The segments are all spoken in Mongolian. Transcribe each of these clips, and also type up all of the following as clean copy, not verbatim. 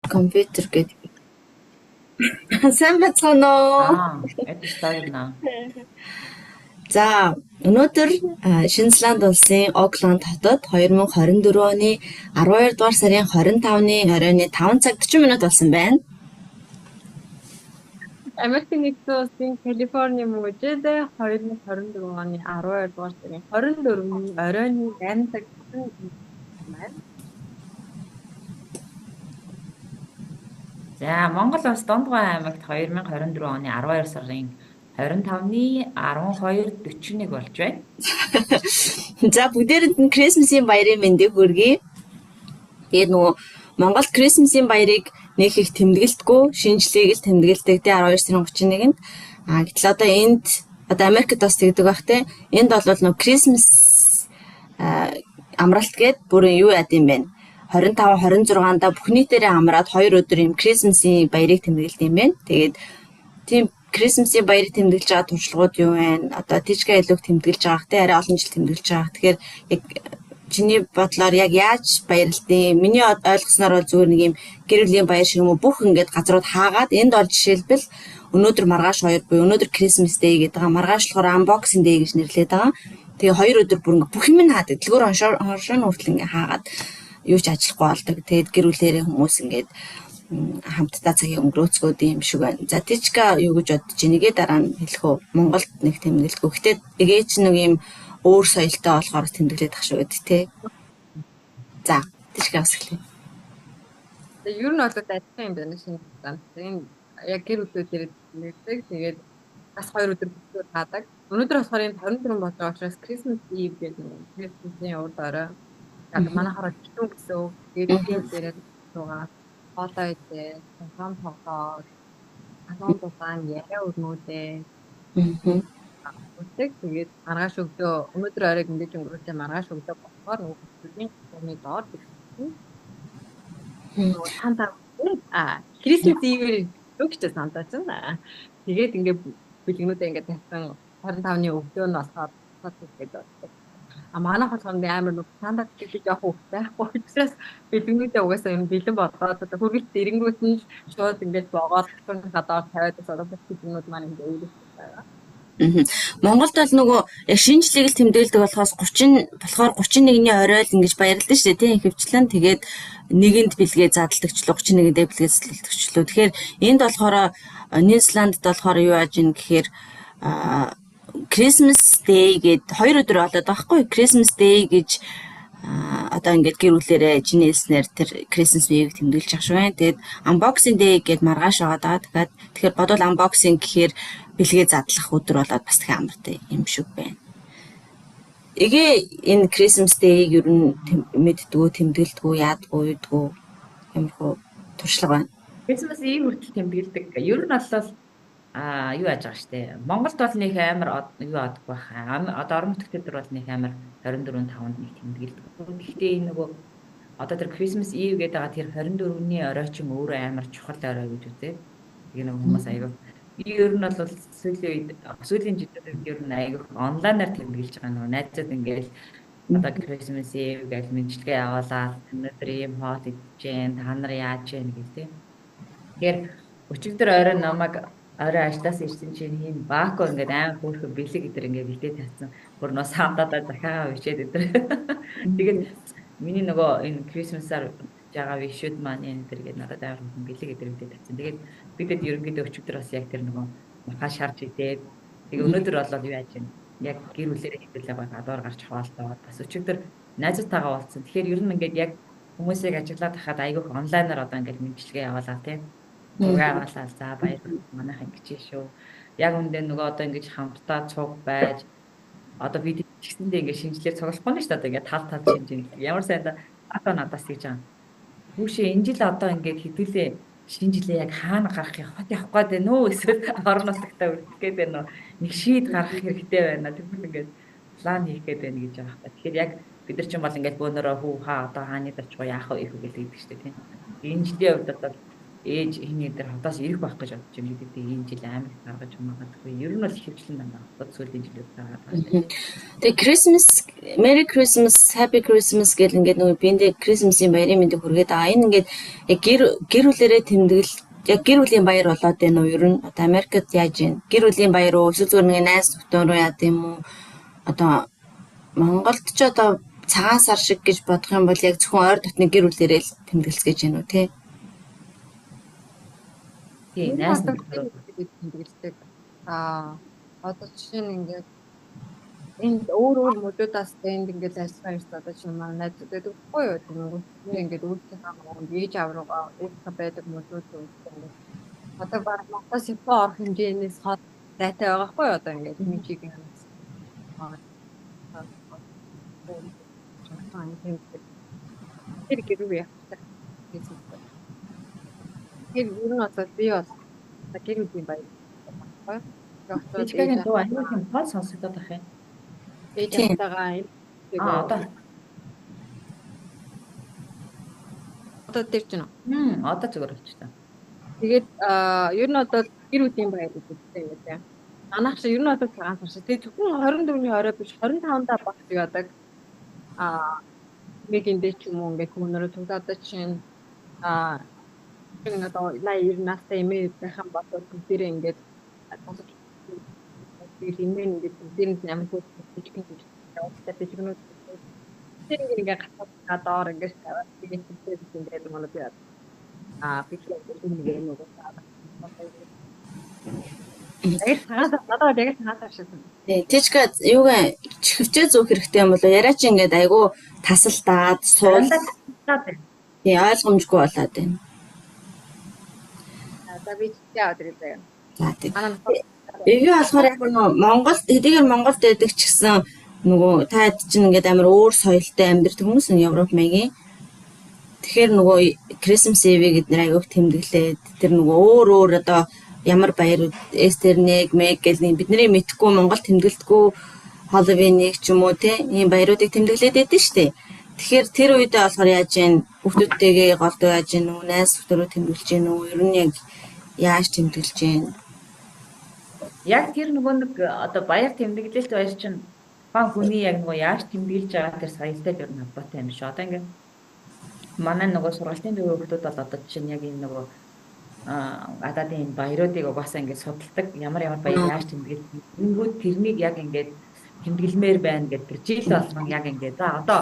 компьютер гэдэг. Сайн бацгаана уу? Это стойно. За, өнөөдөр Шинзланд улсын Окланд хотод 2024 оны 12 дугаар сарын 25-ны оройн 5 цаг 40 минут болсон байна. Америкийн нэгдсэн улсын Калифорни мужид 2024 оны 12 дугаар сарын 24-ний оройн 8 цаг 40 минут байна. За, Монгол улс Дундгой аймагт 2024 оны 12 сарын 25-ны 12:41 болж байна. За, бүгдээрэнд нь Крисмсийн баярын мэндийг хүргэе. Тэгээд нөгөө Монгол Крисмсийн баярыг нэг их тэмдэглэдэггүй, шинжлэгийг л тэмдэглэдэг те 12 сарын 31-нд. Гэтэл одоо энд Америкт бас тэгдэг байх те. Энд бол нөгөө Крисмс амралт гээд бүр юу яд юм бэ? 25 26-нда бүх нийтээрээ амраад 2 өдөр юм Крисмсийн баярыг тэмдэглэдэг юм байна. Тэгээд тийм Крисмсийн баярыг тэмдэглэж байгаа туршлагууд юу вэ? Одоо Тижка илүүг тэмдэглэж байгаа хэ арай олон жил тэмдэглэж байгаа. Тэгэхээр яг чиний бодлоор яг яаж баярлдیں۔ Миний ойлгосноор бол зүгээр нэг юм гэр бүлийн баяр шиг юм уу бүх ингээд газрууд хаагаад энд бол жишээлбэл өнөөдөр маргааш 2 буюу өнөөдөр Christmas Day гэдэг байгаа. Маргааш болохоор Unboxing Day гэж нэрлэдэг байгаа. Тэгээ 2 өдөр бүр ингээд бүх юм нь хаадаг. Дэлгүүр хоншоо хүртэл ингээд хаагаад юу ч ажиллахгүй болдог. Тэгээд гэр бүлэрээ хүмүүс ингээд хамтдаа цагийг өнгөрөөцгөөд юм шиг байна. За Тижка юу гэж бодож байна? Нэгээ дараа нь хэлэх үү? Монголд нэг тэмдэглэхгүй. Гэхдээ эгээ ч нэг юм өөр соёлтой болохоор тэмдэглээд ах шүү гэдэг тий. За, Тижка бас эхлэе. Тэгээ ер нь бол адилхан юм байна шинэ станц. Энэ яг гэр бүлүүдээр тэмдэглэдэг. Тэгээд бас 2 өдөр бүхэл хаадаг. Өнөөдөр болохоор энэ 24 болж байгаа учраас Christmas Eve гэдэг нь Christmas-ийн урд орой. Яг манайхаар читэн гэсэн. Тэгээд гэр бүлээрээ байгаа хоолой идээ, сан тоглоод, азон тухайн яриа өрнүүдээ. Тэгээд маргааш өглөө өнөөдөр оройг ингэж өнгөрүүлээ маргааш өглөө болохоор нөгөө бүлийн хүмүүний доор гэсэн. Сантаа Christmas Eve өгч сантаа ч нэ. Тэгээд ингээд бэлгнүүдээ ингээд тавьсан 25-ны өглөө нь болохоор тэгээд манайх болохоор амар нэг сантаа гэж явах хэрэгтэй байхгүй учраас бэлгнүүдээ угаасаа юм бэлэн болгоод одоо хүргэлт эрэнгүүт нь шууд ингээд богоод гадаар тавиад одоо бэлгнүүд маань ингээд өөрөөр байгаа. Монголд бол нөгөө шинжлэгийг л тэмдэглэдэг болохоор 31-ний орой л ингэж баярлалаа шүү дээ тийм хөвчлэн тэгээд нэгэнд бэлгээ задлагдчихлоо 31-ндээ бэлгээ задлагдчихлоо. Тэгэхээр энд болохоор Ньюзиландд болохоор юу яаж ийн гэхээр Christmas Day гээд 2 өдөр болоод байхгүй Christmas Day гэж одоо ингээд гэр бүлээрээ жинэснэр тэр Christmas Day-г тэмдэглэж ах шүү байна. Тэгээд Unboxing Day гээд маргааш байгаа даа. Тэгэхээр бодвол Unboxing гэхээр бэлгээ задлах өдөр болоод бас их амартай юм шиг байна. Эгээ энэ Christmas Day-г ер нь мэддгүү, тэмдэглэдгүү, яадгүү, юудгүү юмхүү туршлага байна. Christmas Eve хүртэл тэмдэглэдэг. Ер нь бол юу яаж байгаа штэ. Монголд бол нэг амар юу аадаг байх. Одоо орон нутгад төр бол нэг амар 24/5-нд нэг тэмдэглэдэг. Гэхдээ энэ нөгөө одоо тэр Christmas Eve гэдэг байгаа тэр 24-ний орой ч юм өөрөө амар чухал орой гэж үзээд. Тэгээ нэг хүмүүс аяга би ер нь бол сүүлийн жилүүдэд ер нь аяга онлайнаар тэмдэглэж байгаа нөгөө найзууд ингээл одоо Christmas Eve гэж мэдлэгээ явуулаад өнөөдөр ийм хоол идчихээн та нар яаж яах гэх тийм. Тэгэхээр өчигдөр орой намайг орой ажлаас ирсэн чинь ийм баако ингээд амар хөөрхөн бэлэг гэдэр ингээд бэлдээ тавьсан. Бүр нөө саамдаа захиагаа бичээд өдр. Тэгээд миний нөгөө энэ Christmas-аар жагаа вишүүд маань энэ дэр гээд надад амар хөөрхөн бэлэг гэдэр бэлдээ тавьсан. Тэгээд бидэд ерөнхийдөө өчигдөр бас яг тэр нөгөө махаа шарж идээд тэгээд өнөөдөр болоод юу яаж юм. Яг гэр бүлээрээ хэвлээ гадуур гарч хаваалтаа бас өчигдөр найзуудтайгаа уулзсан. Тэгэхээр ер нь ингээд яг хүмүүсийг ажиглаад хахад айгүйх онлайнаар одоо ингээд мэдлэгээ явуулаа тийм. Угаалаа за баяр манайхан гэж шүү. Яг үндэ нөгөө одоо ингэж хамтдаа цуг байж одоо бид тэгсэндээ ингэ шинжлэр цуглахгүй нь шүү дээ. Одоо ингэ тал шинжлэх. Ямар сайн да одоо надаас гэж байгаа. Хүүшээ энэ жил одоо ингэ хэдүүлээ шинжилээ яг хаана гарахыг хот явах гээд байна уу эсвэл орон нутагтаа үргэлж гээд байна уу? Нэг шийд гаргах хэрэгтэй байна. Тэгвэл ингэ план хийх гээд байна гэж байгаа. Тэгэхээр яг бид нар ч юм бол ингэ бөөнөрөө хүү хаа одоо хааны дарч яах вэ гэж хэлдэг шүү дээ тийм. Энэ жилийн хувьд одоо ээж хин дээр хотоос ирэх байх гэж бодож юм гэдэг. Энэ жил амар их гаргаж магадгүй. Ер нь бол хөвчлэн байна. Одоо сүүлийн жилүүд байгаа даа шүү дээ. Тэгээ Christmas, Merry Christmas, Happy Christmas гэл ингээд нөгөө биэндээ Christmas-ийн баярын мэндийг хүргээд байгаа. Энэ ингээд яг гэр бүлэрээ тэмдэглэл яг гэр бүлийн баяр болоод байна уу? Ер нь одоо Америкт яаж юм? Гэр бүлийн баяр уу? Эсвэл зүгээр нэг найз нөхдөд рүү яад юм уу? Одоо Монголд ч одоо цагаан сар шиг гэж бодох юм бол яг зөвхөн ойр дотны гэр бүлэрээ л тэмдэглэс гэж байна уу те? Тийм, найз нөхдөд тэмдэглэдэг. Одоо жишээ нь ингээд энд өөр модуудаас энд ингээд ажиллах юм одоо чинь манай найзууд байдаг байхгүй юу? Тэгвэл ингээд өөрсдийнхээ нэг ээж аав руугаа өөрсдөө байдаг модууд үүсгэн. Одоо баг Монголоос Япон орох хэмжээнээс хот зайтай байгаа байхгүй юу? Одоо ингээд хэмжээг юм. Тэр гэрүү яах вэ? Тэр юу нэг би бас гэр бүлийн баяр байхгүй юу? Бичгийн дуу аюул юм гол сонсогдоод байх юм. Ээжтэйгээ юм. Одоо тэр чинь. Одоо зүгээр болчихлоо. Тэгээд ер нь одоо гэр бүлийн баяр гэдэг юм тийм. Манайх шиг ер нь одоо цагаан сар шиг. Тэгээд зөвхөн 24-ний орой биш 25-даа багт яадаг. Мэгиндээ ч юм уу ингээд хүмүүрээ тулаад чинь энэ одоо 90 настай эмээ байхan бодоод бүгдээрээ ингээд имэн ингээд бүгдээрээ ямар ч бичгэн явуулдаг бичгнүүд тэр ингээд гадаар ингээд таваад тэгээд ингээд манай би бичгэн ингээд нөгөө надад яг хаатай шиг. Тэжка юугаа чихвчээ зүүх хэрэгтэй юм болоо яриач ингээд айгу тасалдаад суулаад тий ойлгомжгүй болоод байна. За би яа өдрөө. За тий. Эгэ болохоор яг Монголд хэдийгээр Монголд байдаг ч гэсэн нөгөө та чинь ингээд амар өөр соёлтой амьдардаг хүмүүс нь Европ маягийн. Тэгэхээр нөгөө Christmas Eve гэдэг нэр аяг тэмдэглээд тэр нөгөө өөр одоо ямар баяр Эстернэг мэг гэл бидний мэдхгүй Монгол тэмдэглэдэггүй Halloween-ийг ч юм уу те ийм баяруудыг тэмдэглээд байдаг шүү дээ. Тэгэхээр тэр үедээ болохоор яаж юм хүүхдүүдтэйгээ голдоо яаж юм уу найз нөхдөөрөө тэмдэглэж гин үү ер нь яг яаж тэмдэглэж гин. Яг тэр нөгөө нэг одоо баяр тэмдэглэлт баяр чинь бан хүний яг нөгөө яаж тэмдэглэж байгаа тэр соёлтой ер нь холбоотой юм шиг. Одоо ингээд манай нөгөө сургалтын дөрөв хүүхдүүд бол одоо чинь яг энэ нөгөө гадаадын баяруудыг угаасаа ингээд судалдаг ямар баяр яаж тэмдэглэж ингэнгүүт тэрнийг яг ингээд тэмдэглэмээр байна гэдэг жил болгон яг ингээд за одоо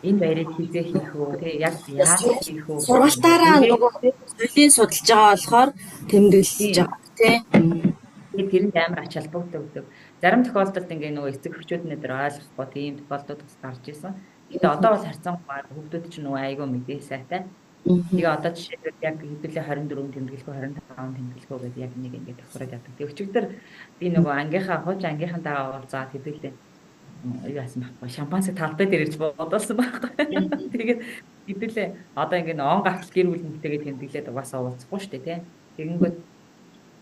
энэ баярыг хизээ хийх үү тий яг яаж хийх үү сургалтаараа нөгөө соёлын судалж байгаа болохоор тэмдэглэж байгаа тий тэрэнд амар ач холбогддог өгдөг. Зарим тохиолдолд ингээ нөгөө эцэг эхчүүд нээр ойлгохгүй тийм тохиолдод бас гарч ирсэн. Гэтэ одоо бол харьцан хүүхдүүд чинь нөгөө айгүй мэдээ сайтай. Тэгээ одоо жишээлбэл яг хэдүүлээ 24 тэмдэглэхгүй 25 тэмдэглэхгүй гэдэг яг нэг ингэ тохироод явдаг. Тэгээ өчигдөр би нөгөө ангийнхаа хууч ангийнхантайгаа уулзаад хэдүүлээ юу яасан байхгүй шампансыг талбай дээр ирж бодуулсан байхгүй. Тэгээд хэдүүлээ одоо ингэ он гартал гэр бүл нутгийг тэмдэглээд угаасаа уулзахгүй шүү дээ тий. Тэгэнгүүт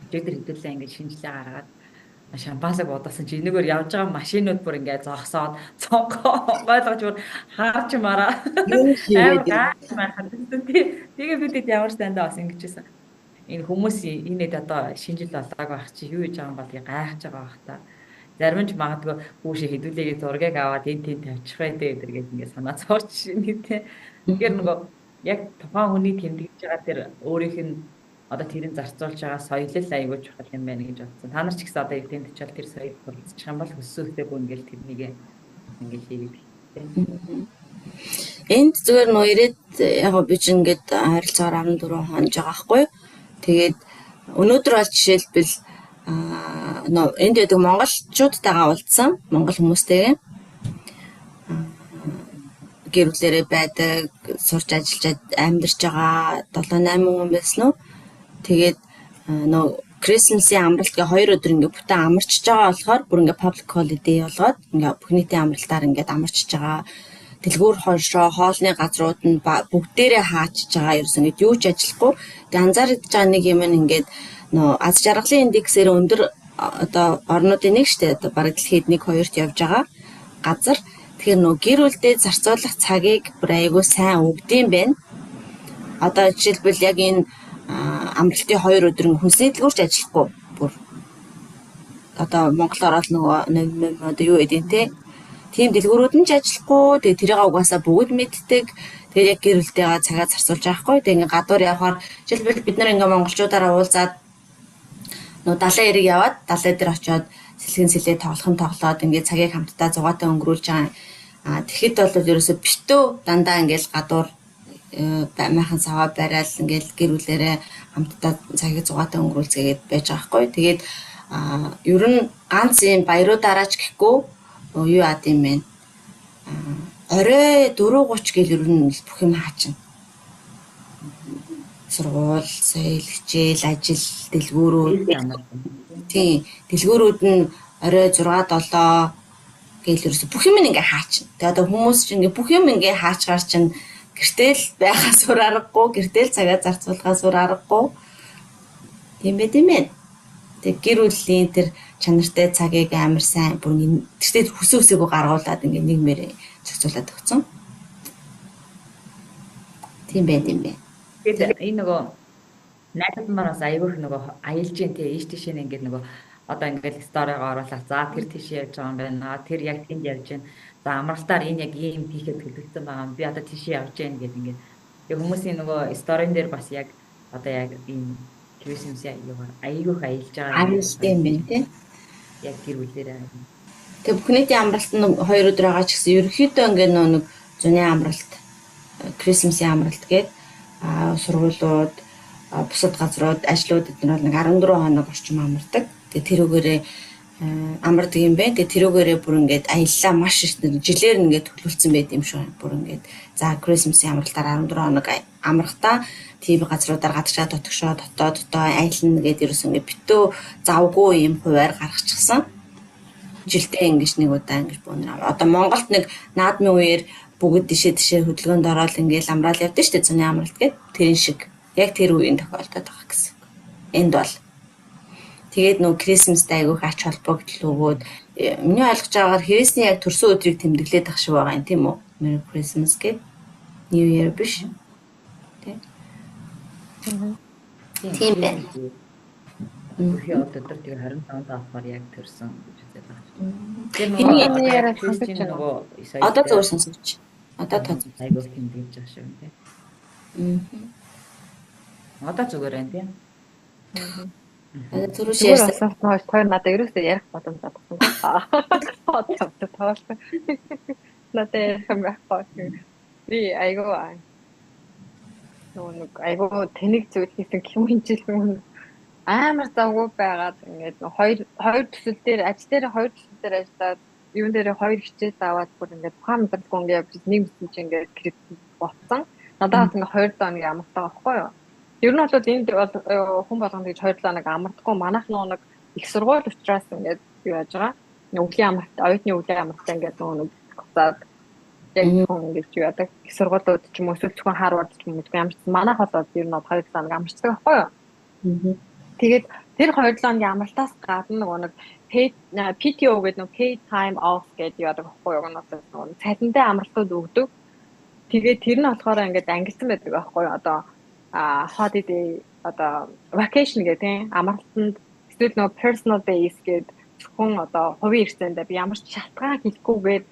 өчигдөр хэдүүлээ ингэ шинжилгээ гаргаад шампансыг бодуулсан чи энэгээр явж байгаа машинууд бүр ингээ зогсоод цонхоо ойлгож бүр хаарч мараа. Тэгээ бидэд ямар стандаа бас ингэжсэн. Энэ хүмүүсийн инээд одоо шинжил болоог байх чи юу хийж байгаа юм бол гайхаж байгаа бах та. Зарим нь магадгүй хүүшээ хэдүүлээгээ зургийг аваад энэ тэнд тавьчих бай дээ гэдэг ингээ санаа зовж нийтээ. Тэгэхээр нөгөө яг тухайн хүний тэмдэглэж байгаа тэр өөрийнх нь одоо тэрийг зарцуулж байгаа соёлол аягүй чухал юм байна гэж бодсон. Та нар ч гэсэн одоо эвдэн тачаал тэр соёлыг хурцчих юм бол өсөөхтэйг ингээл тэрнийг ингээл хийгээд. Энд зүгээр нөө ирээд яг би ч ингээд харилцаагаар 14 хонж байгаа байхгүй. Тэгээд өнөөдөр бол жишээлбэл энд байдаг монголчуудтайгаа уулзсан. Монгол хүмүүстэйгээ гэр бүлэрээ байдаг, сурч ажиллаж амьдарч байгаа 7-8 хүн байсан уу? Тэгээд нөө Christmas-ийн амралтыг 2 өдөр ингээ бүтэн амарчж байгаа болохоор бүр ингээ public holiday болгоод ингээ бүх нийтийн амралтаар ингээ амарчж байгаа. Дэлгүүр хоншоо, хоолны газрууд нь бүгдээрээ хаачж байгаа. Ерөөс ингээ юу ч ажиллахгүй. Тэгээ анзаарч байгаа нэг юм нь ингээ нөө аз жаргалын индексээр өндөр одоо орнуудын нэг штэ одоо бараг дэлхийд 1-2-т явж байгаа газар. Тэгэхээр нөө гэр бүлдээ зарцуулах цагийг бүр айгүй сайн өгдөм байх. Одоо жишээлбэл яг энэ амралтын 2 өдөр ингээ хүнсний дэлгүүрч ажиллахгүй бүр одоо Монгол ороод нөгөө одоо юу гэдэг те тийм дэлгүүрүүд нь ч ажиллахгүй тэгээ тэрийг угаасаа бүгд мэддэг тэгээ яг гэр бүлтэйгээ цагаа зарцуулж байхгүй тэгээ ингээ гадуур явхаар жишээлбэл бид нар ингээ монголчуудаараа уулзаад нөгөө далайн эрэг яваад далай дээр очиод сэлгэн сэлээ тоглоод ингээ цагийг хамтдаа зугаатай өнгөрүүлж байгаа тэгэхэд бол ерөөсө битүү дандаа ингээл гадуур баймаахан саваа барайл ингээл гэр бүлэрээ хамтдаа цагийг зугаатай өнгөрүүлцгээгээд байж байгаа хгүй тэгээд ер нь ганц юм баяруудаараач гэхгүй юу яад юм бэ? Орой 4:30 гэл ер нь бүх юм хаачна. Сургууль, соёл, хичээл, ажил, дэлгүүрүүд. Тийм, дэлгүүрүүд нь орой 6-7 гэл ерөөсө бүх юм ингээ хаачна. Тэгээ одоо хүмүүс чинь ингээ бүх юм ингээ хаачгаар чинь гэртэл байхаа сур аргагүй, гэртэл цагаа зарцуулахаа сур аргагүй. Тийм ээ. Тэг гэр бүлийн тэр чанартай цагийг амар сайн бүр тэгтээ хүсээсээгөө гаргуулад ингээ нэгмээр зохицуулаад өгсөн. Тийм байна. Тэгээд энэ нөгөө найзууд маань бас аягүй их нөгөө аялж जैन тий ийш тийш ингээд нөгөө одоо ингээд сторигоо оруулаад за тэр тийш явж байгаа юм байна. Тэр яг тэнд явж जैन. За амралтаар энэ яг ийм хийхэд төлөвлөсөн байгаа. Би одоо тийш явж जैन гэдэг ингээд. Тэг хүмүүсийн нөгөө сторин дээр бас яг одоо яг ийм Christmas аягаар аягүй аялж байгаа. Аялжтай юм байна тий. Яг гэр бүлээрээ. Тэг бүхний амралт нь 2 өдөр байгаа ч гэсэн ерөөхдөө ингээд нэг зуны амралт, Christmas-ийн амралт гээд сургуулиуд, бусад газрууд, ажлууд эдгээр бол нэг 14 хоног орчим амардаг. Тэгээ тэрүүгээрээ амардаг юм байна. Тэгээ тэрүүгээрээ бүр ингээд аяллаа маш их жилээр ингээд төлөвлөсөн байт юм шүү. Бүр ингээд за Christmas-ийн амралтаар 14 хоног амрахтаа тийм газруудаар гадагшаа дотгошоо дотоо аялна гэдэг ерөөс ингээд битүү завгүй юм хуваар гаргачихсан. Жилдээ ингэж нэг удаа ингэж бүүнэ. Одоо Монголд нэг наадмын үеэр бүгд тишээ хөдөлгөөнд ороод ингээл амраал явдсан шүү дээ. Зуны амралт гэдэг тэрэн шиг яг тэр үеийн тохиолдоод байгаа гэсэн. Энд бол тэгээд нөө Christmas-тай айгүйх ач холбогдол өгөөд миний ойлгож байгаагаар Христийн яг төрсөн өдрийг тэмдэглээд ах шиг байгаа юм тийм үү? Merry Christmas гэдэг New Year биш. Тийм байна. Бүхий өдөр тэгээ 25-нд авахаар яг төрсөн гэж үзээд байна. Энэ яриад сонсож нөгөө Одоо зөвөр сонсож. Одоо тоо айгүй тэмдэглэж байгаа шүү дээ. Одоо зүгээр байна тийм. Түрүү Зүгээр шээс асуулт нөөж хоёр надад ерөөсөө ярих боломж олгосон. Тоолсон. Надад ярих юм байхгүй. Би айгүй айгүй тэнийг зүйл хийсэн хэмжил амар завгүй байгаад ингээд хоёр төсөл дээр ажил дээр хоёр төсөл дээр ажиллаад юун дээр хоёр хичээл аваад бүр ингээд тухайн мэдрэхгүй ингээд явж нэг мэдсэн чинь ингээд кредит болцсон. Надад ингээд 2 доо нэг амартай байхгүй юу? Ер нь бол энд хүн болгонд гэж 2 доо нэг амардахгүй манайх нэг их сургууль учраас ингээд юу яаж байгаа? Өвлийн амарт, оюутны өвлийн амарттай ингээд нэг гоцаад яг хүн ингэж юу яадаг их сургуулиуд ч юм уу эсвэл зөвхөн Харвард ч юм уу ямар ч манайх бол ер нь 2 доо нэг амарчдаг байхгүй юу? Тэгээд тэр 2 лооны амралтаас гадна нэг PTO гэдэг нэг paid time off гэдэг яадаг байхгүй юу? Нэг цалинтай амралтууд өгдөг. Тэгээд тэр нь болохоор ингээд ангилсан байдаг байхгүй юу? Одоо holiday одоо vacation гэдэг тийм амралтанд эсвэл нэг personal days гэдэг зөвхөн одоо хувийн хэрэгцээнд би ямар ч шалтгаан хэлэхгүйгээр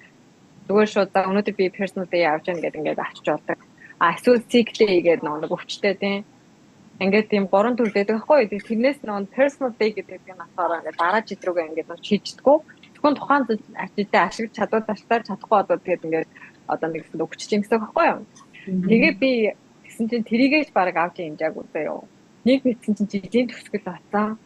зүгээр шууд за өнөөдөр би personal day авч яана гэдэг ингээд авчиж болдог. Эсвэл sick day гэдэг нэг өвчтэй тийм ингээд тийм 3 төр дэдэг байхгүй. Тэрнээс нэг personal day гэдэг нь болохоор ингээд дараа жил рүүгээ ингээд шийддэггүй. Зөвхөн тухайн ажилдаа ашиглаж чадахгүй одоо тэгээд ингээд одоо нэг гэсэн өгч чинь гэсэн байхгүй юу. Тэгээ би тэгсэн чинь тэрийгээж баг авч хэмжээг үзээ юу. Нэг мэдсэн чинь жилийн төгсгөл атсан.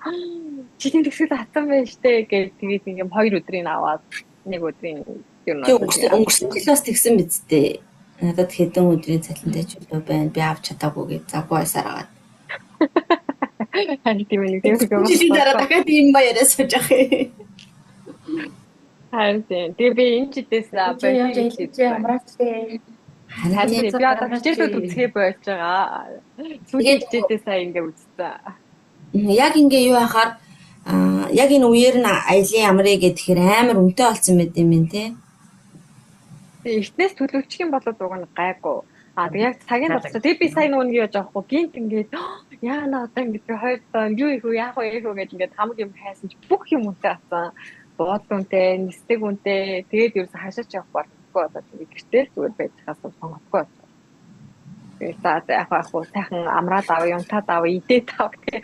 Жилийн төгсгөл атсан байж тээ гэж тэгээд ингээм 2 өдрийн аваад нэг өдрийн ер нь өнгөрсөн жил бас тэгсэн биз дээ. Надад хэдэн өдрийн цалинтай чөлөө байна. Би авч чадаагүй гэж завгүй байсараад. Харин тийм нэг юм. Жилийн дараа дахиад ийм баяраа сууж ах юм. Харин тэгээ би энэ жилээс амраач. Харин би одоо хичээлүүд үзэхээ болж байгаа. Сүүлийн хичээлдээ сайн ингээ үзсэн. Яг ингээ юу ахаар яг энэ үеэр нь аялын амрыг гэхээр амар үнэтэй болсон байт юм байна те. Тэгээ эртнээс төлөвчих юм болоод уг нь гайгүй. Тэг яг цагийн тусаа тэг би сайн нүг яаж авахгүй гинт ингээд яана одоо ингээд хоёр доо юу их үү яах вэ гэж ингээд хамаг юм хайсан чи бүх юм үнтэй асан. Бод үнтэй, нисдэг үнтэй. Тэгээд юу ч хашаач явах болохгүй одоо тэгээд гэртэл зүгээр байж хаас сонгохгүй. Тэгээд за яг хаа сайхан амраад авъя, унтаад авъя, идээд авъя.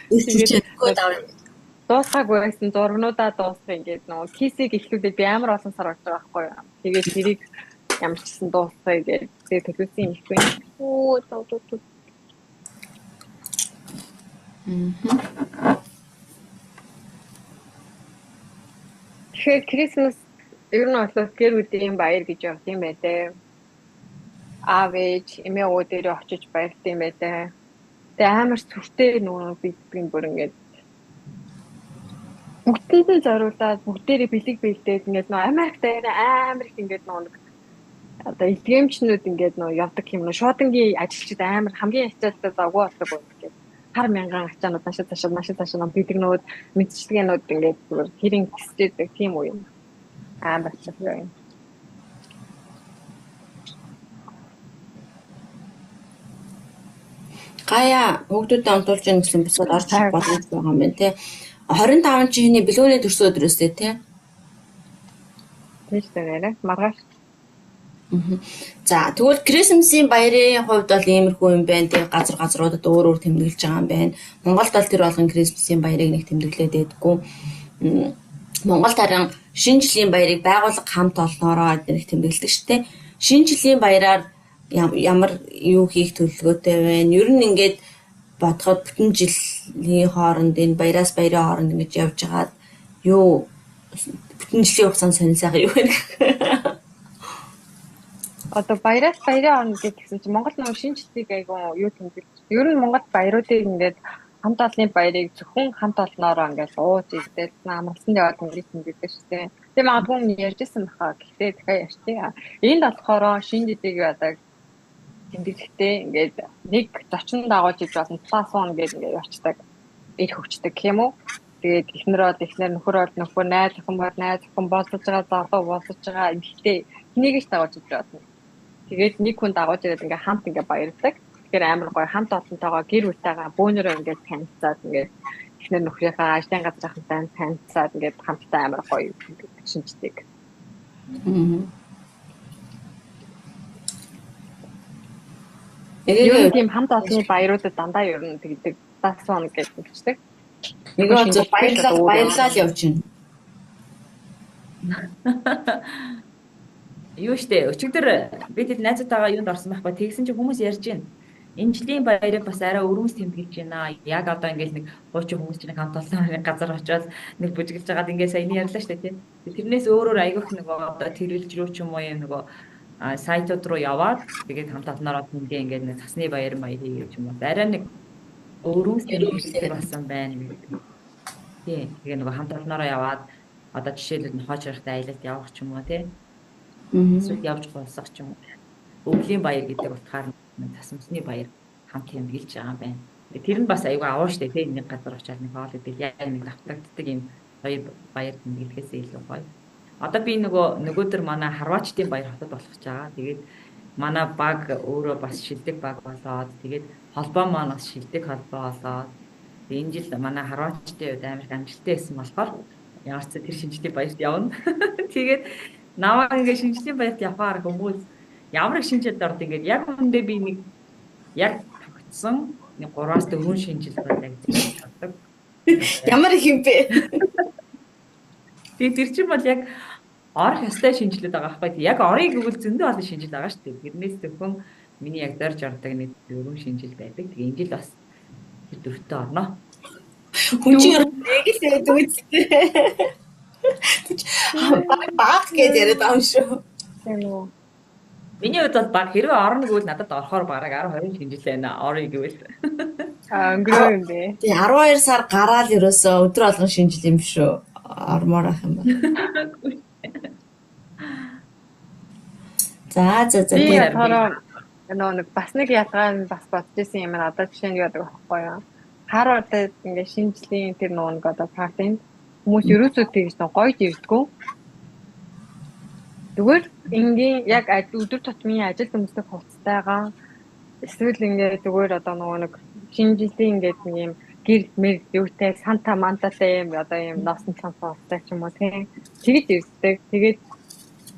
Ирчээгүй даа. Дуусгаагүй байсан зургнуудаа дуусгах ингээд нөгөө кисийг ихлүүлээд би амар олон сар орж байгаа байхгүй юу. Тэгээд тэрийг ямар ч гэсэн дуусгая гэдэг. Тэгээд төлөвсөн юм ихгүй. Оо тоо. Тэгэхээр Крисмас ер нь бол гэр бүлийн баяр гэж явд юм байлээ. Аав ээж эмээ өвөө дээр очиж баярлт юм байлээ. Тэгээ амар сүртэй нөгөө бидний бүр ингээд бүгдээ зориулаад бүгдээрээ бэлэг бэлдээд ингээд нөгөө Америк дээр амар их ингээд нөгөө одоо илгээмчнүүд ингээд нөгөө явдаг юм. Шуудангийн ажилчид амар хамгийн ачаалттай завгүй болдог юм ингээд хар мянган ачаанууд наашаа цаашаа бэлэгнүүд мэдчилгээнүүд ингээд зүгээр хэрийн тэсчээдэг тийм үү юм. Амар чухал юм. Гая хүүхдүүдэд онтуулж яах гэсэн бусад орж ирэх боломж байгаа юм байна те. 25 чи хэний бэлгүүний төрсөн өдрөөсөө те. Тийш дээ маргааш. За тэгвэл Крисмсийн баярын хувьд бол иймэрхүү юм байна. Тэгээ газруудад өөр тэмдэглэж байгаа юм байна. Монголд бол тэр болгон Крисмсийн баярыг нэг тэмдэглээд байдаггүй. Монголд харин шинэ жилийн баярыг байгууллага хамт олноороо нэг тэмдэглэдэг штеп. Шинэ жилийн баяраар ямар юу хийх төлөвлөгөөтэй байна? Ер нь ингээд бодоход бүтэн жилийн хооронд энэ баяраас баярын хооронд ингэж явж байгаа юу бүтэн жилийн хугацаанд сонир сайхан юу вэ? Одоо баяраас баярын хооронд гэсэн чинь Монгол нэг шинэ жилийг айгу юу тэмдэглэж. Ер нь Монгол баяруудыг ингээд хамт олонны баярыг зөвхөн хамт олноороо ингээд ууж идэл амгалсан яваад ингээд тэмдэглэж штэ. Тэгээ магадгүй нь ярьжсэн баха. Гэхдээ дахиад ярьчих. Энд болохоор шинэ жилийг одоо тэмдэглэхдээ ингээд нэг зочин дагуулж иж болно +1 гэдэг ингээд явцдаг ирэх хөвчдөг юм уу. Тэгээд эхнэр нөхөр найз охин болцож байгаа залуу болцож байгаа эмэгтэй энийг ч дагуулж иж болно. Тэгээд нэг хүн дагуулж ирээд ингээд хамт ингээд баярдаг. Тэгэхээр амар гоё хамт олонтойгоо гэр бүлтэйгээ бөөнөрөө ингээд танилцаад ингээд эхнэр нөхрийнхээ ажлын газрынхантай танилцаад ингээд хамтдаа амар гоё шинждэг. Ер нь тийм хамт олонны баяруудад дандаа ер нь тэгдэг +1 гэж хэлдэг. Нэг нь баярлал явж байна. Юу штэ өчигдөр би тэд найзуудтайгаа юунд орсон байхгүй тэгсэн чинь хүмүүс ярьж байна. Энэ жилийн баярыг бас арай өрөөс тэмдэглэж байна. Яг одоо ингээд нэг хуучин хүмүүс чинь хамт олсон газар очиод нэг бүжиглж байгаад ингээд саяны ярьлаа штэ тий. Тэрнээс өөрөөр аягүйх нөгөө одоо тэрэлж рүү ч юм уу нөгөө сайтууд руу яваад тэгээд хамт олноороо тэмдэг ингээд нэг цасны баяр хийгээд ч юм уу. Арай нэг өрөөс тэмдэглэх болсон байна гэдэг. Тий. Тэгээ нөгөө хамт олноороо яваад одоо жишээлбэл хооч ярахтай аялалд явах ч юм уу тий. Эсвэл явж гойсох ч юм уу. Өвлийн баяр гэдэг утгаар тасмасны баяр хамт тэмдэглэж байгаа юм байна. Тэр нь бас аюу аваа штэ тий нэг газар очиад нэг хоол идэл яг нэг давтагддаг юм хоёр баяр тэмдэглэхээс илүү гоё. Одоо би нөгөөдөр манай харваачдын баяр хотод болох гэж байгаа. Тэгээд манай баг өөрөө бас шилдэг баг болоод тэгээд холбоо маань бас шилдэг холбоо болоод энэ жил манай харваачдын үед амар амжилттай байсан болохоор ямар ч тэр шинжлэх баярт явна. Тэгээд наваа ингээ шинжлэх баярт явахаар хүмүүс ямар их шинжилт орд ингээд яг үндэ би нэг яг тогтсон нэг 3-4 шинжилт болоо гэж боддог. Ямар их юм бэ? Тэгээд тэр чинь бол яг орох ёстой шинжилт байгаа байхгүй. Яг орыг гэвэл зөндөө олон шинжилт байгаа шүү дээ. Тэрнээс зөвхөн миний яг дорж ордог нэг 4 шинжилт байдаг. Тэгээ энэ жил бас тэр дөрөвтөө орно. Хүн чинь яг л тэгээд үзтээ. Баг гэж яриад байгаа юм шүү. Тийм үү. Миний хувьд бол баг хэрвээ орно гэвэл надад орохоор бараг 10-20 шинжилт байна. Орыг гэвэл. Өнгөрөө юм бэ. Тий 12 сар гараал ерөөсөө өдөр болгон шинжил юм шүү. Ормоор ах юм байна. За. Би хараа нэг бас нэг ялгаа нь бас бодож исэн юм аа. Одоо жишээ нь яадаг байхгүй юу? Харуудад ингээ шинжлийн тэр нэг одоо партинд хүмүүс ерөөсөө тэгж гойж ирдгүү. Зүгээр энгийн яг өдөр тутмын ажил өмсөх хувцастайгаа эсвэл ингээд зүгээр одоо нөгөө нэг шинэ жилийн ингээд нэг юм гэр мэр юутай санта мантатай юм одоо юм носон цонцтой ч юм уу тийм тэгж ирдэг. Тэгээд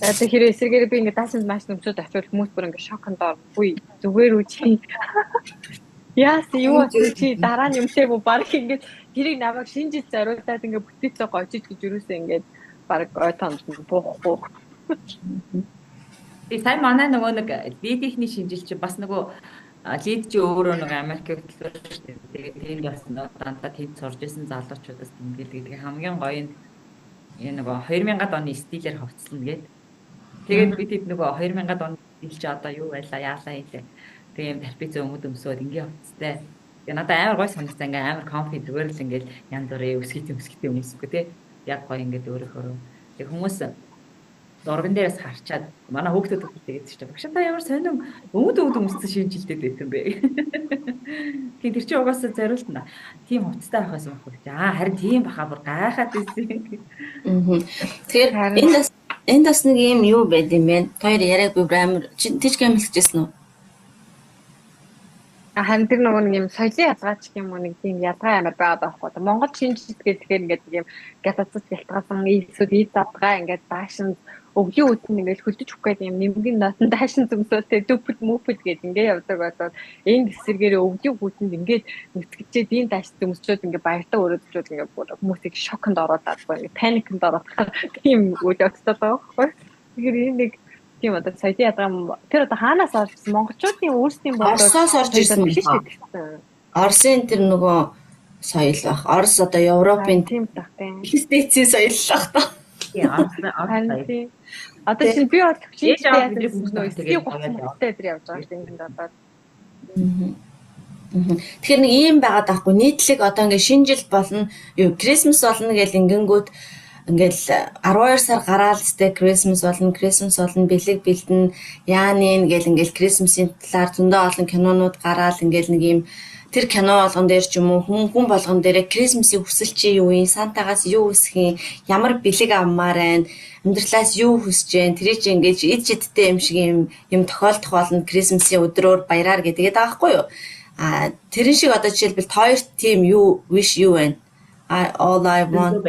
одоо хэрэг эсрэгээр би ингээд даасан маш өмсөд очивол хүмүүс бүр ингээд шоконд оргүй зүгээр үү чи яас юу чи дараа нь юмтэй бо баг ингээд тэрийг намайг шинэ жил зориулаад ингээд бүтээцээ гожиж гэж юусэн ингээд баг ой томд буухгүй. Тэгээ сайн манай нөгөө нэг лидийнхний шинжил чи бас нөгөө лид чи өөрөө нөгөө Америкт төлөв шүү дээ. Тэгээд тэнд бас дандаа тэнд сурж исэн залуучуудаас тэмдэглэдэг. Хамгийн гоё нь нөгөө 2000-ад оны стилээр хувцлана гээд. Тэгээд би тэд нөгөө 2000-ад оны стил чи одоо юу байлаа яалаа хэлээ. Тэгээ юм тарпиц өмд өмсөд ингийн хувцтай. Тэгээ надад амар гоё санагдсан. Ингээ амар конфи зүгээр л ингээл янз бүрийн өсгийтэй өмсөхгүй те. Яг гоё ингээд өөрөөр. Тэг хүмүүс дурган дээрээс харчаад манай хүүхдүүд тэгээд ч багш та ямар сонирм өмд өмссөн шинжилдэд байт юм бэ. Тийм тэр чинь угаасаа зориултна. Тийм хувцастай байхаас юм хөө. Харин тийм баха бүр гайхаад байсан. Тэгэхээр энд бас нэг юм юу байд юм бэ? Хоёр яриаг би амар тийч гэмэлчихсэн үү? Харин тэр нөгөө нэг юм соёлын язгаач юм уу нэг тийм язгаа амар байгаад байгаа байхгүй. Монгол шинжлэл тэгэхээр ингээд юм гятацд ялтгаасан эсвэл ийд задгаа ингээд даашин өвлийн үтэн ингээд хөлдөж өгөх гэдэг юм нэмгийн нотон даашин зүмсөөтэй дүпд мүпд гэдэг ингээд явдаг болоод энэ эсэргээр өвлийн үтэнд ингээд нүцгэжээд энэ дааш зүмсчүүд ингээд баяртаа өрөөдөж ингээд хүмүүсийг шоконд оруулаад ингээд паникнд оруулах тийм үйл явцтай байгаа байхгүй. Тэгэхээр энэ нэг тийм одоо соёлын ядгаа тэр одоо хаанаас орсон монголчуудын өөрсдийн бодлоор Оросоос орж ирсэн юм байна. Оросын тэр нөгөө соёл бах. Орос одоо Европын тийм тахтай. Стейцийн соёл л бах та. Тийм Орос. Одоо чинь би бол шинжтэй эсрэг гоцтой тэр явж байгаа юм энэ одоо. Тэгэхээр нэг ийм байгаад байхгүй нийтлэг одоо ингээ шинэ жил болно юу Крисмас болно гэж ингэнгүүт ингээл 12 сар гараал сте Крисмас болно бэлэг бэлдэн яанин гэл ингээл Крисмасийн талаар зөндөө олон кинонууд гараал ингээл нэг юм тэр кино болгон дээр ч юм уу хүн болгон дээр Крисмасийн хүсэл чи юу юм Сантагаас юу хүсэх юм ямар бэлэг авмаар байна амьдралаас юу хүсэж जैन тэрий чи ингээд эд жидтэй юм шиг юм тохиолдох болно Крисмасийн өдрөөр баяраар гэдэг аахгүй юу а тэрэн шиг одоо жишээлбэл хоёр тим юу wish юу байна all I want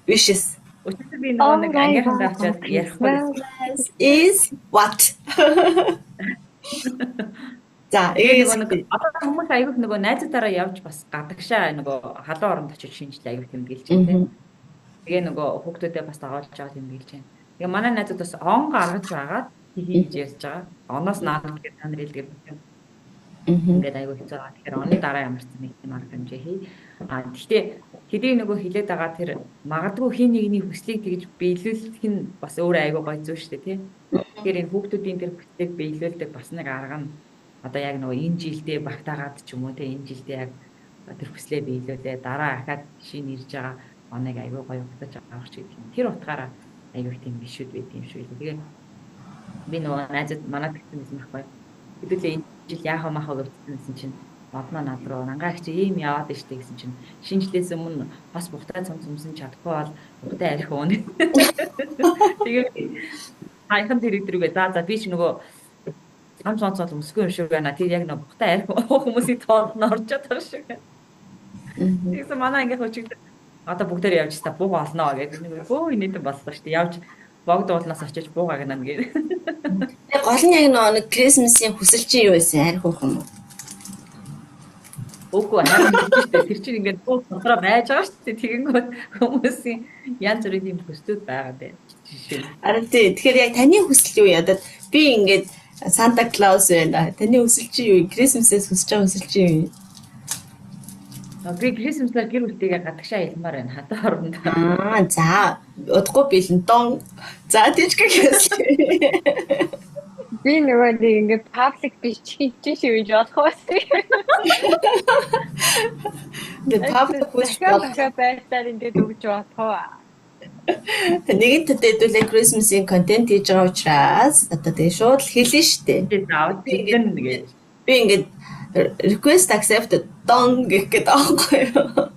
wishes өчигдөр би нэг ангийнхандаа очиад ярихгүй is what за одоо хүмүүс аягүй нөгөө найзуудаараа явж бас гадагшаа нөгөө халуун оронд очиж шинжилээ аягүй тэмдэглэж байна тийм. Тэгээ нөгөө хүүхдүүдэд бас дагаулж байгаа тэмдэглэж байна. Тэгээ манай найзууд бас он гаргаж байгаад хийж ярьж байгаа. Оноос наад гэж та нар хэлдэг юм. Ингээд аягүй хэцүү байгаа. Тэгэхээр оны дараа ямар ч нэг юм арга хэмжээ хий. Гэхдээ хэдий нөгөө хилээд байгаа тэр магадгүй хин нэгний хүслийг тэгж биелүүлэх нь бас өөрөө аягүй гоё зүйл шүү дээ тийм. Тэгэхээр энэ хүүхдүүдийн тэр хүслийг биелүүлдэг бас нэг арга нь одоо яг нөгөө энэ жилдээ багтаагаад ч юм уу те энэ жилдээ яг тэр хүслээ биелүүлээ дараа ахаад шинэ ирж байгаа оныг аягүй гоё утгаж авах ч гэдэг юм. Тэр утгаараа аягүй тийм бишүүд байт юм шүү дээ. Тэгээ би нөгөө найзад манад гэсэн юм байхгүй. Хэдүүлээ энэ жил яахаа махаа гэсэн чинь бодноо над руу нангаа их чи ийм яваад штэ гэсэн чинь шинжлээс өмнө бас бухтай цомцомсон чадахгүй бол бухтай арих уун. Тэгээ хайхан тэр өдрүүгээ за би ч нөгөө цомцол өмсгөө юм шиг байна. Тэр яг нэг бухтай арих хүмүүсийн тоонд орчод байгаа шиг. Тэгсэн манай ингээ хөчигдээ одоо бүгдээр явж та бууга олноо гэдэг нэг өө инээдэн боллоо штэ явж богд уулнаас очиж буугаа гэнэ гэдэг. Тэгээ гол нь яг нэг Крисмасийн хүсэл чи юу байсан арих уу юм уу? Үгүй харин тийм тэр чинь ингээд дотроо байж байгаа шүү дээ. Тэгэнгүүт хүмүүсийн янз бүрийн юм хүслүүд байгаа дээ. Жишээ. Харин тий. Тэгэхээр яг таны хүсэл юу ядаад би ингээд Санта Клаус байна. Таны хүсэл чи юу? Крисмасээс хүсэж байгаа хүсэл чи юу? Би Крисмасаар гэр бүлтэйгээ гадагшаа хэлмээр байна. Хатаа оронд. За. Удахгүй бэлэн дон. За тийчгээ гэсэн. Би нэг ингээд паблик биш чи шивж болох байсан. The public was байдлаар ингээд өгч бодох. Нэгэн төдөлөө Christmas-ийн контент хийж байгаа учраас одоо тэгээ шууд хэлнэ штэ. Би ингээд request accepted дон гэх гээд аахгүй юу.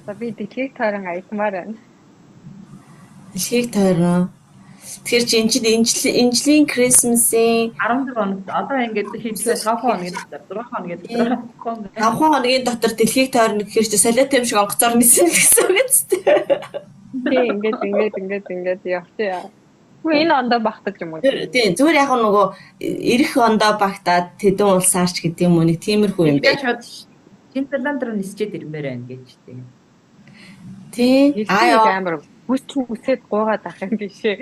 За би дэлхийг тойрон аялмаар байна. Дэлхийг тойроо. Тэгэхээр чи инжлийн Крисмсийн 14 хоног одоо ингээд хийлгээ 5 хоногийн дотор 6 хоногийн дотор 5 хоногийн дотор дэлхийг тойрно гэхээр чи солиот юм шиг онгоцоор нисэн гэсэн үг үстэй. Тий, ингээд явчихъя. Хүү энэ ондоо багтаж юм уу? Тийм зүгээр яг нөгөө ирэх ондоо багтаад тэдэн улсаарч гэдэг юм уу нэг тиймэрхүү юм ингээд бэ. шууд Шинтерланд руу нисчээд ирмээр байна гэж тийм. Тий. Яа амар үсээд гуугаад ах юм бишээ.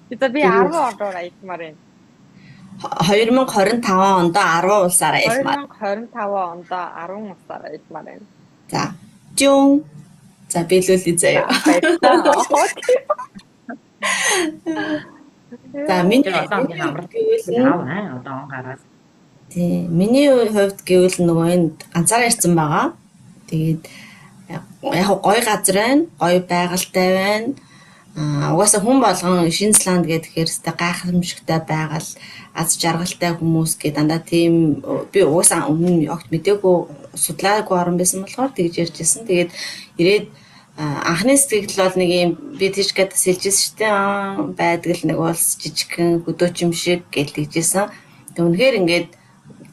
Би 10 ордоор аялмаар байна. 2025 онд 10 улсаар аялмаар. 2025 онд 10 улсаар аялмаар байна. За. Жун. За биелүүлээ заяа. За миний Одоо ингээд амралт гэвэл одоо он гараад. тий. Миний хувьд гэвэл нөгөө энд ганцаараа ирсэн байгаа. Тэгээд яг гоё газар байна, гоё байгальтай байна. Угаасаа хүн болгон Шинзланд гэхээр өстэй гайхамшигтай байгаль, аз жаргалтай хүмүүс гэ дандаа тийм би угаасаа өмнө огт мэдээгүй судлаагүй орон байсан болохоор тэгж ярьж ирсэн. Тэгээд ирээд анхны сэтгэл бол нэг юм би тийч гээд сэлжсэн шүү дээ. Байдаг л нэг улс жижигхэн хөдөөч юм шиг гэж тэгжсэн. Тэг үнэхээр ингээд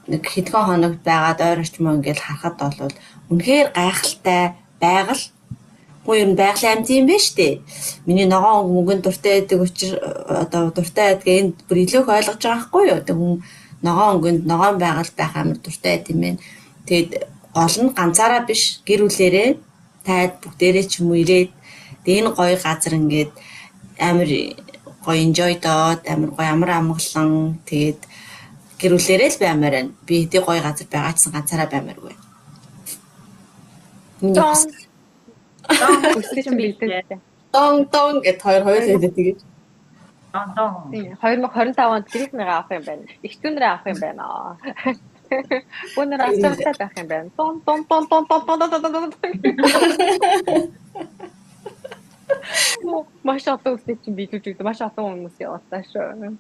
нэг хэдхэн хоног байгаад ойр орчмоо ингээд харахад бол үнэхээр гайхалтай байгаль. Гоо юм байгалийн амт юм байна шүү дээ. Миний ногоон мөнгөнд дуртай байдаг учраас одоо дуртай байдаг энд бүр илүү их ойлгож байгаа байхгүй юу? Тэг хүн ногоон өнгөнд ногоон байгаль байх амар дуртай байт юм байна. Тэгэд гол нь ганцаараа биш гэр бүлэрээ таад бүгдээрээ ч юм уу ирээд энэ гоё газар ингээд амар гоё enjoy доод амар гоё амар амгалан тэгээд гэр бүлэрээ л баймаар байна. Би хэдий гоё газар байгаа ч ганцаараа баймааргүй. Үсэж бэлдээ. Дон гэд хоёр хэлээд тэгээд. Дон. 2025 онд гэрийнхнээ авах юм байна. Ихтүүнрээ авах юм байна. Өнөр асуултад авах юм байна. Тон. Маш олон үсэж чинь биелүүлж өгдөө. Маш олон хүмүүс явуулсан шүү.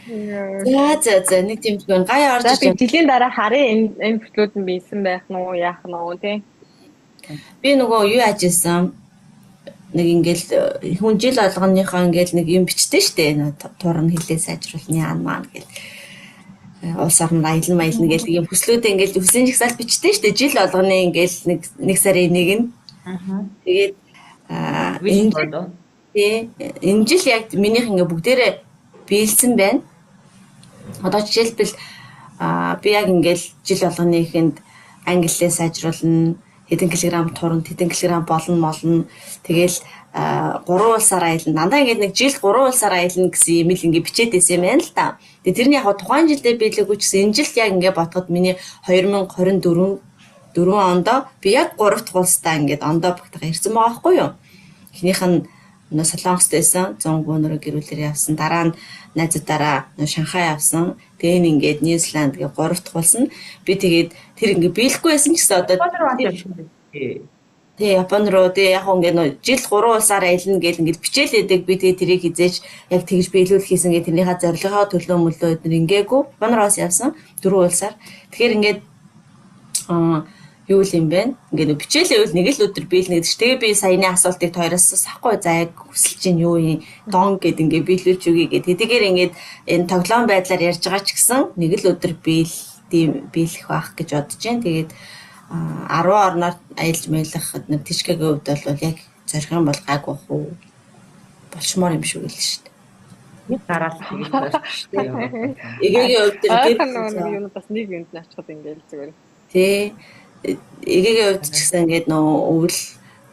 За нэг тийм зүйл гай орж ирж. Жилийн дараа харин энэ бүтлүүд нь бийсэн байх нь уу, яах нь уу тий. Би нөгөө юу ажилласан нэг ингээл хүн жил олгоныхоо ингээл нэг юм бичдэг штэ туран хэлээ сайжруулны ан маань гэл улс орнд аялал маялна гэл юм хүслүүдээ ингээл хүсийн жагсаалт бичдэг штэ жил олгоны ингээл нэг сарын нэг нь тэгээд энэ жил яг минийх ингээ бүгдээрээ биелсэн байна. Одоо жишээлбэл би яг ингээл жил болгоныхэнд англиээ сайжруулна хэдэн килограмм туранд хэдэн килограмм болно. Тэгэл 3 улсаар аялна. Дандаа ингээд нэг жил 3 улсаар аялна гэсэн юм ил ингээд бичээд байсан юм байна л да. Тэгээ тэрний яг тухайн жилдээ биелээгүй гэсэн энэ жилд яг ингээд бодоход миний 2024 онд би яг 3 дахь улстай ингээд ондоо багтаага ирсэн байгаа байхгүй юу? Эхнийх нь Солонгост байсан 100 гүнрөө гэрүүлэр явсан. Дараа нь найзуудаараа Шанхай явсан. Тэгээ энэ ингээд Ньюзиланд гээ 3 дахь улс нь би тэгээд тэр ингээд биелэхгүй байсан ч гэсэн одоо тий Япон руу тий яг ингээд жил 3 улсаар аялна гэл ингээд бичээлээдэг би тэгээ тэрийг хизээч яг тэгж биелүүлэх хийсэн гэ тэрнийхээ зорилгоо төлөө мөлөө эдгээр ингээгүй Япон руу явсан 4 улсаар. Тэгэхээр ингээд юу юм бэ? Ингээд бичээлээ нэг л өдөр биелнэ гэдэг чинь. Тэгээ би саяны асуултыг тойроос сахгүй за яг хүсэл чинь юу юм? Дон гэд ингээд биелүүлж үгүй гэдэг. Тэдгээр ингээд энэ тоглоом байдлаар ярьж байгаа ч гэсэн нэг л өдөр биелэх байх гэж бодож байна. Тэгээд 10 орноор аялж маялах нэг тишгэгийн хувьд бол яг зорих юм бол гайгүй хөө болчмоор юм шиг л шүү дээ. Нэг гараад тэгж байна шүү дээ. Эгээгийн хувьд тэр юм бас нэг юмд наачхад ингээд зүгээр. Тий эгээгийн хувьд ч гэсэн ингээд нөө өвөл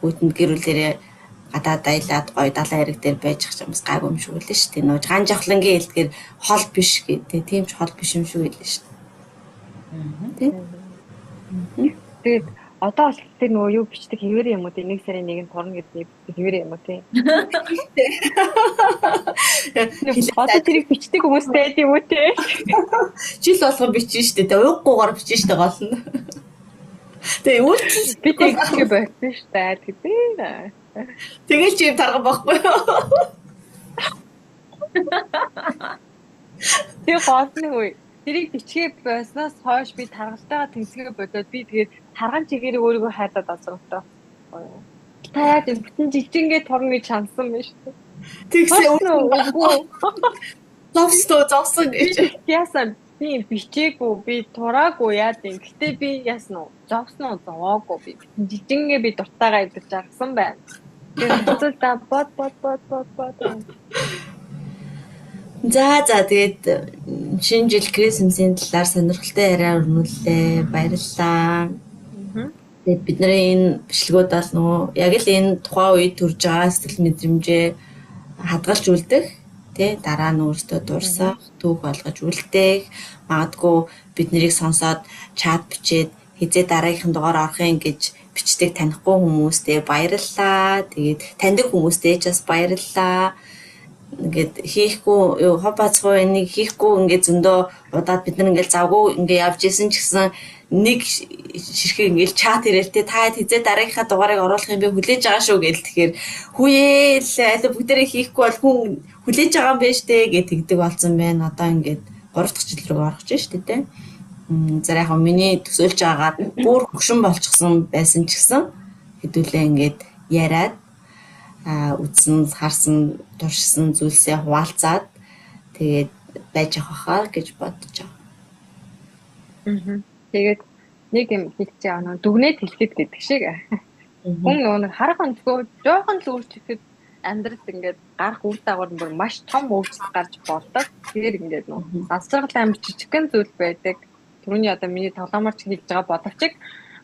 үүтэнд гэрүүлээрээ гадаад аялаад гоё далайн хэрэг дээр байж ах юм бас гайгүй юм шиг үлээ шүү дээ. Нөө ган жавхлангийн хэлдгээр хол биш гэдэг. Тийм ч хол биш юм шиг үлээ шүү дээ. Тий. Тэгээд одоо бол тэр нөгөө юу бичдэг хэвээр юм уу тий 1 сарын 1-нд турна гэдэг хэвээр юм уу тий. Одоо тэрийг бичдэг хүмүүс байдаг юм уу тий. Жил болгон бичнэ шүү дээ. Уйггүйгээр бичнэ шүү дээ гол нь. Тэгээ үйлдэл би тэгчих байсан шүү дээ гэдэг. Тэгэл чи тарган байхгүй юу? Тэр хоолны үе. тэрийг бичгээ байснаас хойш би таргалтайгаа тэнцгээ бодоод би тэгээд тарган чигээрээ өөрийгөө хайрлаад азралтай байна. Та яаж энэ бүтэн жижиггээ торно гэж хандсан бэ шүү. Тэгсээ Хөөснө үгүй. зовсон Би гэж. яасан би бичээгүй би тураагүй яад юм. Гэтэ би яасан уу зовсон уу зовоогүй би жижиггээ би дуртайгаа идэж гаргасан байна. Тэгээд хэцүү та бод. За тэгээд шинэ жил Крисмсийн талаар сонирхолтой яриа өрнүүллээ. Баярлалаа. Тэгээд бидний энэ бичлэгүүд бол нөгөө яг л энэ тухайн үед төрж байгаа сэтгэл мэдрэмжээ хадгалж үлдэх, тий дараа нь өөртөө дурсах, түүх болгож үлдээх, магадгүй бид нарыг сонсоод чат бичээд хизээ дараагийнхын дугаар орохын гэж бичдэг танихгүй хүмүүстээ баярлалаа. Тэгээд таньдаг хүмүүстээ ч бас баярлалаа. Ингээд хийхгүй хов бацгүй энийг хийхгүй ингээд зөндөө удаад бид нар ингээд завгүй ингээд явж исэн ч гэсэн нэг ширхэг ингээд чат ирэлтэй та хизээ дараагийнхаа дугаарыг оруулах юм би хүлээж байгаа шүү гэл тэгэхээр хүүе л аль бүгдээрээ хийхгүй бол хүн хүлээж байгаа юм байна штэ гэж тэгдэг болсон байна. Одоо ингээд 3 дахь жил рүү орох гэж штэ тий. За яг миний төсөөлж байгаагаар бүр хөшин болчихсон байсан ч гэсэн хэдүүлээ ингээд яриад үзсэн, харсан, туршсан зүйлсээ хуваалцаад тэгээд байж авах хаа гэж бодож байгаа. Тэгээд нэг юм хэлж байгаа нөө дүгнээд хэлэхэд гэдэг шиг. Хүн нөгөө харах онцгой жоохон л өөрчлөхөд амьдралд ингээд гарах үр дагавар нь бүр маш том өөрчлөлт гарч болдог. Тэгэхээр ингээд нөгөө асаргал амар жижигхэн зүйл байдаг. Түрүүний одоо миний тоглооморч хэлж байгаа боловч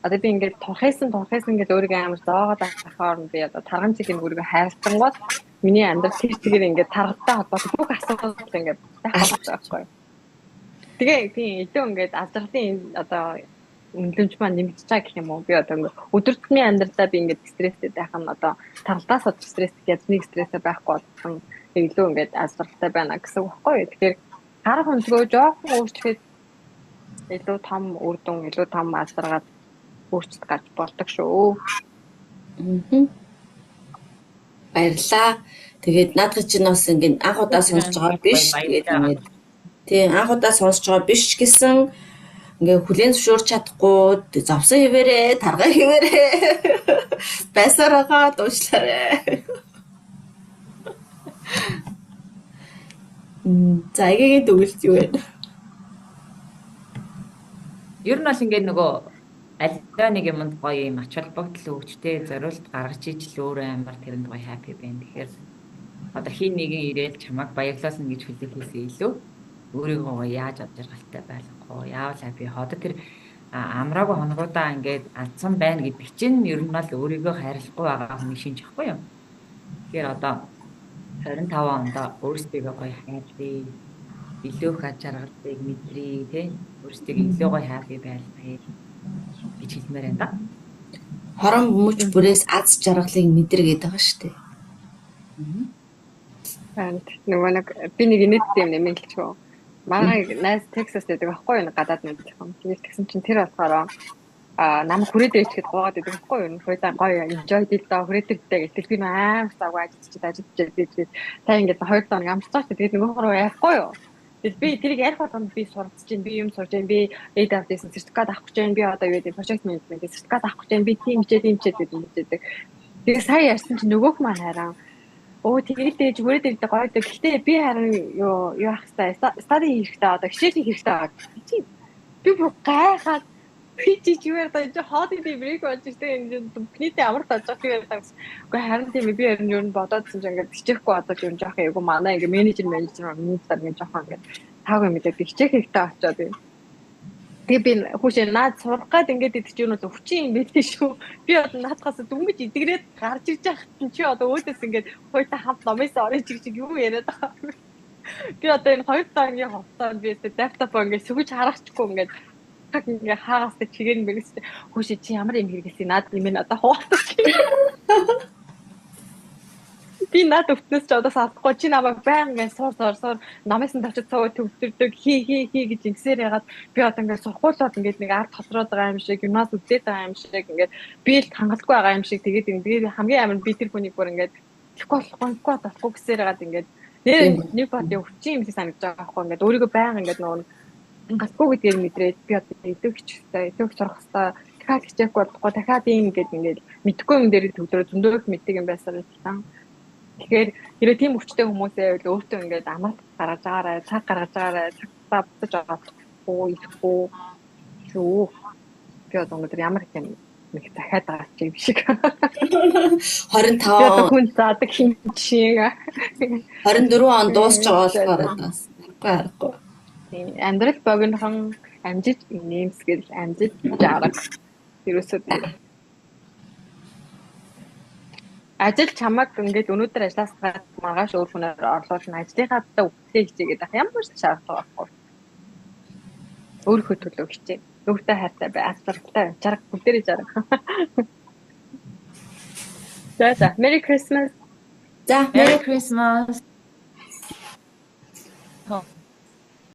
одоо би ингээд турхайсан ингээд өөрийгөө амар зоогоод авахаар би одоо тарган чигийг өөрийгөө хайрлангууд миний амьдрал тэр чигээр ингээд таргалтай холбоотой бүх асуудал ингээд тахалж байгаа байхгүй. Тэгээ тийм илүү ингээд азралын одоо үнэлэмж маань нэмэгдэж байгаа гэх юм уу? Би одоо ингээд өдөр тутмын амьдралдаа би ингээд стресстэй байх нь одоо таргалтаас од стресстэй язмыг стресстэй байхгүй болсон илүү ингээд азралтай байна гэсэн үг байхгүй. Тэгэхээр харах онцгой жоохон өөрчлөхөд илүү том үр дүн, илүү том азаргаад өөрчлөлт гарч болдог шүү. Баярлаа. Тэгээд наадах чинь бас ингээд анх удаа сонсож байгаа биш. Тэгээд ингээд тийм анх удаа сонсож байгаа биш гэсэн ингээд хүлээн зөвшөөрч чадахгүй зовсон хэвээрээ, таргаа хэвээрээ байсараагаа дуушлаарэ. За эгийн дүгэлт юу вэ? Ер нь бол ингээд нөгөө аль нэг юмд гоё юм ач холбогдол өгчтэй зориулт гаргаж ижил өөрөө амар тэрэнд гоё happy байна. Тэгэхээр одоо хин нэгэн ирээл чамайг баярлуулна гэж хүлээхээс илүү өөрийгөө гоё яаж амжиргалтай байх вэ? Яавал happy ходоо тэр амраагүй хоногудаа ингээд алдсан байна гэдэг чинь ер нь бол өөрийгөө хайрлахгүй байгаа хүний шинж ахгүй юу? Тэгэхээр одоо 25 онд өөрсдийгөө гоё хайрлая. Илүү их ач жаргалыг мэдрээ тий. Өөрсдийгөө илүү гоё happy байлгая гэж хэлмээр байна да. Хорон хүмүүж бүрээс аз жаргалыг мэдэр гэдэг байгаа шүү дээ. Нөгөө нэг би нэг инээдтэй юм нэмэлчгөө. Манай найз Texas гэдэг байхгүй юу гадаад нэг юм. Тэгээд тэгсэн чинь тэр болохоор намайг хүрээд ээчгээд гоогаад байдаг байхгүй юу. Хоёулаа гоё enjoy дээлдээ хүрээдэгтэй гэдэг. Би амар завгүй ажиллаж та ингээд 2 хоног амжцаач тэгээд нөгөө руу яахгүй юу. Тэгээд би тэрийг ярих болгонд би суралцж чинь би юм сурж чинь би AWS сертификат авах гэж байна. Би одоо юу гэдэг project management сертификат авах гэж байна. Би team хичээд гэдэг. Тэгээд сая ярьсан чинь нөгөөх маань хараа тэгээд дээж хүрээд ирдэг гоё дээ. Гэхдээ би харин юу ах хэвээр study хийхдээ одоо хичээл хийх хэрэгтэй байгаа. Би бүр гайхаад би юу ярьдаа энэ хоолны брейк болж ирсэн энэ бүхнийтэй амар таж байгаа юм. Гэхдээ харин тийм би ер нь юу бодоодсэн чинь ингээд хичээхгүй одоо юм жоох эйгүү манай ингээд менежер минутаар ингээд жоох ингээд таагүй мэдээд хичээх хэрэгтэй очоод юм. Тэгээ би хүүшээ наад сурах гээд ингээд идэх чинь бол өвчин юм байлээ шүү. Би одоо наадхаас дүнмэж идэгрээд гарч иж яхад чи одоо өөдөөс ингээд хоёулаа хамт номоос орж чиг юу яриад байгаа. Би одоо энэ 2 цагийн хугацаанд би лаптоп ингээд сүгэж харахчгүй ингээд хаагаас чигээр нь бэгс хүүшээ чи ямар юм хэрэгэлсэн наад юм надад хуваалцах. Би наад өвтнөөс ч одоо саахгүй чи намайг байнга суур намаас нь тавчиж цаа төвдөрдөг хий гэж ингэсээр ягаад би одоо ингээд сургуулиуд ингээд нэг ард тотроод байгаа юм шиг юмнаас үзээд байгаа юм шиг ингээд би л хангалтгүй байгаа юм шиг тэгээд би хамгийн амар би тэр хүнийг бүр ингээд болохгүй гэсээр ягаад ингээд нэг бод өвчин юм шиг санагдаж байгаа байхгүй ингээд өөрийгөө байнга ингээд нөгөө гасгүй гэдгийг мэдрээд би одоо идэв хичих хэвээр идэв сурах хэвээр дахиад хичээхгүй болохгүй дахиад ийм гэдэг ингээд мэдхгүй юм дээр төвлөрөө зөндөө их мэддэг юм байсан байсан. Тэгэхээр хэрэг тийм өвчтэй хүмүүсээ бол өөртөө ингээд амралт гаргаж байгаарай, цаг гаргаж байгаарай, цагтаа буцаж авахгүй ихгүй шүү. Би одоо өнөөдөр ямар их юм нэг дахиад байгаа ч юм шиг. 25 одоо хүн заадаг хин шиг. 24 он дуусч байгаа болохоор бас харахгүй. Тийм амьдрал богинохон амжиж нэмсгэл амжиж жаарах. Ерөөсөө ажил чамаг ингээд өнөөдөр ажлаас гараад маргааш өөр хүнээр орлуулна. Ажлынхаа даа үхлээ хичээгээд ах ямар ч шаардлага байхгүй. Өөрийнхөө төлөө хичээ. Өөртөө хайртай бай, асуулттай чарга бүгдээрээ чарга. За, Merry Christmas. За, Merry Christmas.